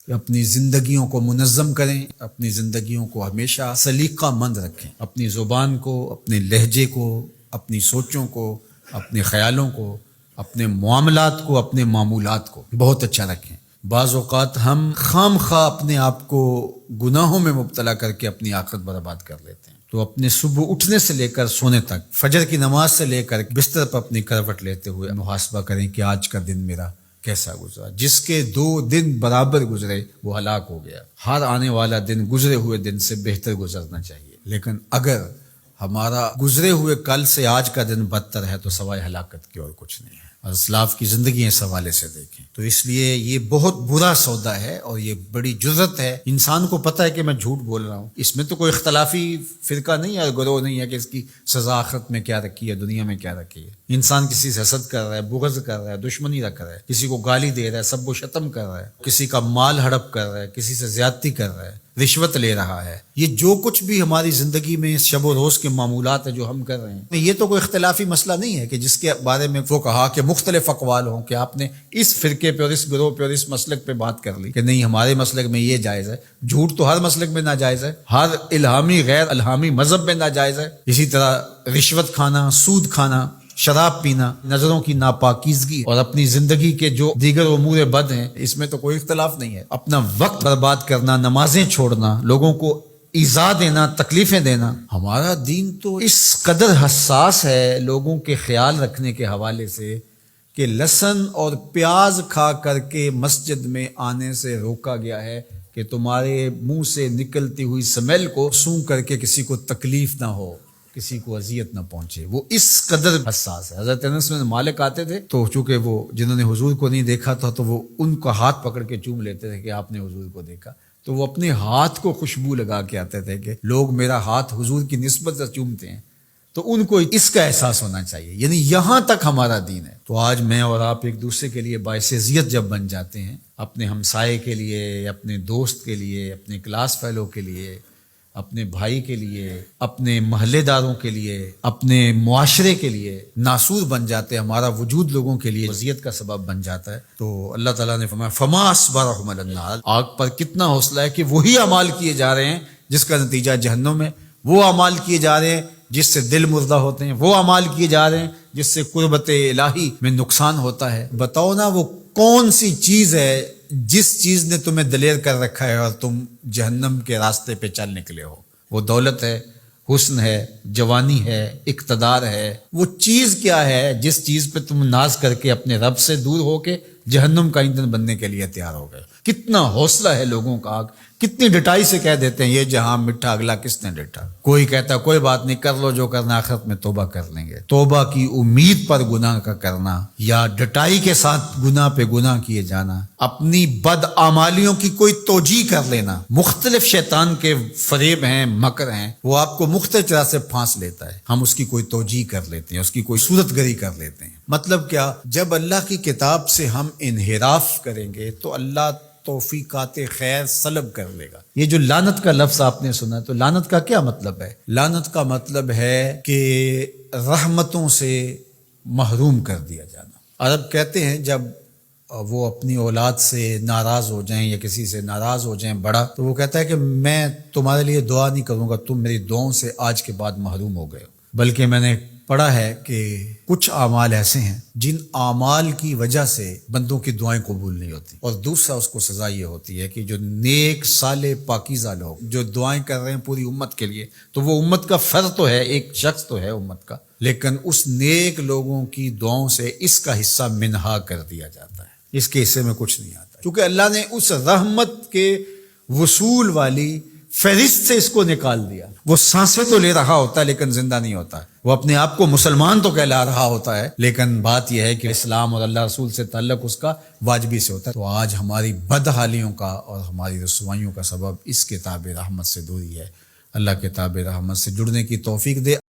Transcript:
اپنی زندگیوں کو منظم کریں، اپنی زندگیوں کو ہمیشہ سلیقہ مند رکھیں، اپنی زبان کو، اپنے لہجے کو، اپنی سوچوں کو، اپنے خیالوں کو، اپنے معاملات کو، اپنے معمولات کو بہت اچھا رکھیں۔ بعض اوقات ہم خام خواہ اپنے آپ کو گناہوں میں مبتلا کر کے اپنی آخرت برباد کر لیتے ہیں۔ تو اپنے صبح اٹھنے سے لے کر سونے تک، فجر کی نماز سے لے کر بستر پر اپنی کروٹ لیتے ہوئے محاسبہ کریں کہ آج کا دن میرا کیسا گزرا۔ جس کے 2 دن برابر گزرے وہ ہلاک ہو گیا۔ ہر آنے والا دن گزرے ہوئے دن سے بہتر گزرنا چاہیے، لیکن اگر ہمارا گزرے ہوئے کل سے آج کا دن بدتر ہے تو سوائے ہلاکت کی اور کچھ نہیں ہے۔ اور اسلاف کی زندگی اس حوالے سے دیکھیں تو اس لیے یہ بہت برا سودا ہے اور یہ بڑی جرت ہے۔ انسان کو پتہ ہے کہ میں جھوٹ بول رہا ہوں، اس میں تو کوئی اختلافی فرقہ نہیں ہے، گروہ نہیں ہے کہ اس کی سزا آخرت میں کیا رکھی ہے، دنیا میں کیا رکھی ہے۔ انسان کسی سے حسد کر رہا ہے، بغض کر رہا ہے، دشمنی رکھ رہا ہے، کسی کو گالی دے رہا ہے، سب و شتم کر رہا ہے، کسی کا مال ہڑپ کر رہا ہے، کسی سے زیادتی کر رہا ہے، رشوت لے رہا ہے، یہ جو کچھ بھی ہماری زندگی میں شب و روز کے معمولات ہیں جو ہم کر رہے ہیں، یہ تو کوئی اختلافی مسئلہ نہیں ہے کہ جس کے بارے میں وہ کہا کہ مختلف اقوال ہوں کہ آپ نے اس فرقے پہ اور اس گروہ پہ اور اس مسلک پہ بات کر لی کہ نہیں ہمارے مسلک میں یہ جائز ہے۔ جھوٹ تو ہر مسلک میں ناجائز ہے، ہر الہامی غیر الہامی مذہب میں ناجائز ہے۔ اسی طرح رشوت کھانا، سود کھانا، شراب پینا، نظروں کی ناپاکیزگی اور اپنی زندگی کے جو دیگر امور بد ہیں، اس میں تو کوئی اختلاف نہیں ہے۔ اپنا وقت برباد کرنا، نمازیں چھوڑنا، لوگوں کو ایذا دینا، تکلیفیں دینا، ہمارا دین تو اس قدر حساس ہے لوگوں کے خیال رکھنے کے حوالے سے کہ لہسن اور پیاز کھا کر کے مسجد میں آنے سے روکا گیا ہے کہ تمہارے منہ سے نکلتی ہوئی سمیل کو سونگھ کر کے کسی کو تکلیف نہ ہو، کسی کو اذیت نہ پہنچے۔ وہ اس قدر حساس ہے۔ حضرت انس بن مالک آتے تھے تو چونکہ وہ جنہوں نے حضور کو نہیں دیکھا تھا تو وہ ان کا ہاتھ پکڑ کے چوم لیتے تھے کہ آپ نے حضور کو دیکھا، تو وہ اپنے ہاتھ کو خوشبو لگا کے آتے تھے کہ لوگ میرا ہاتھ حضور کی نسبت سے چومتے ہیں۔ تو ان کو اس کا احساس ہونا چاہیے، یعنی یہاں تک ہمارا دین ہے۔ تو آج میں اور آپ ایک دوسرے کے لیے باعث اذیت جب بن جاتے ہیں، اپنے ہمسائے کے لیے، اپنے دوست کے لیے، اپنے کلاس فیلو کے لیے، اپنے بھائی کے لیے، اپنے محلے داروں کے لیے، اپنے معاشرے کے لیے ناسور بن جاتے ہیں، ہمارا وجود لوگوں کے لیے اذیت کا سبب بن جاتا ہے، تو اللہ تعالیٰ نے فرمایا فما اصبرهم علی النار، آگ پر کتنا حوصلہ ہے کہ وہی اعمال کیے جا رہے ہیں جس کا نتیجہ جہنم ہے، وہ اعمال کیے جا رہے ہیں جس سے دل مردہ ہوتے ہیں، وہ اعمال کیے جا رہے ہیں جس سے قربت الہی میں نقصان ہوتا ہے۔ بتاؤ نا وہ کون سی چیز ہے جس چیز نے تمہیں دلیر کر رکھا ہے اور تم جہنم کے راستے پہ چل نکلے ہو؟ وہ دولت ہے، حسن ہے، جوانی ہے، اقتدار ہے۔ وہ چیز کیا ہے جس چیز پہ تم ناز کر کے اپنے رب سے دور ہو کے جہنم کا ایندھن بننے کے لیے تیار ہو گئے؟ کتنا حوصلہ ہے لوگوں کا، کتنی ڈٹائی سے کہہ دیتے ہیں یہ جہاں مٹھا اگلا کس نے ڈٹا۔ کوئی کہتا ہے کوئی بات نہیں، کر لو جو کرنا، آخرت میں توبہ کر لیں گے۔ توبہ کی امید پر گناہ کا کرنا یا ڈٹائی کے ساتھ گناہ پہ گناہ کیے جانا، اپنی بد اعمالیوں کی کوئی توجیہ کر لینا، مختلف شیطان کے فریب ہیں، مکر ہیں، وہ آپ کو مختلف طرح سے پھانس لیتا ہے، ہم اس کی کوئی توجیہ کر لیتے ہیں، اس کی کوئی صورت گری کر لیتے ہیں۔ مطلب کیا؟ جب اللہ کی کتاب سے ہم انحراف کریں گے تو اللہ توفیقات خیر سلب کر لے گا۔ یہ جو لعنت کا لفظ آپ نے سنا، تو لعنت کا کیا مطلب ہے؟ لعنت کا مطلب ہے کہ رحمتوں سے محروم کر دیا جانا۔ عرب کہتے ہیں جب وہ اپنی اولاد سے ناراض ہو جائیں یا کسی سے ناراض ہو جائیں بڑا، تو وہ کہتا ہے کہ میں تمہارے لیے دعا نہیں کروں گا، تم میری دعاؤں سے آج کے بعد محروم ہو گئے ہو۔ بلکہ میں نے پڑھا ہے کہ کچھ اعمال ایسے ہیں جن اعمال کی وجہ سے بندوں کی دعائیں قبول نہیں ہوتی، اور دوسرا اس کو سزا یہ ہوتی ہے کہ جو نیک صالح پاکیزہ لوگ جو دعائیں کر رہے ہیں پوری امت کے لیے، تو وہ امت کا فرد تو ہے، ایک شخص تو ہے امت کا، لیکن اس نیک لوگوں کی دعاؤں سے اس کا حصہ منہا کر دیا جاتا ہے، اس کے حصے میں کچھ نہیں آتا، کیونکہ اللہ نے اس رحمت کے وصول والی فہرست سے اس کو نکال دیا۔ وہ سانسیں تو لے رہا ہوتا ہے لیکن زندہ نہیں ہوتا، وہ اپنے آپ کو مسلمان تو کہلا رہا ہوتا ہے، لیکن بات یہ ہے کہ اسلام اور اللہ رسول سے تعلق اس کا واجبی سے ہوتا ہے۔ تو آج ہماری بدحالیوں کا اور ہماری رسوائیوں کا سبب اس کتاب رحمت سے دوری ہے۔ اللہ کتاب رحمت سے جڑنے کی توفیق دے۔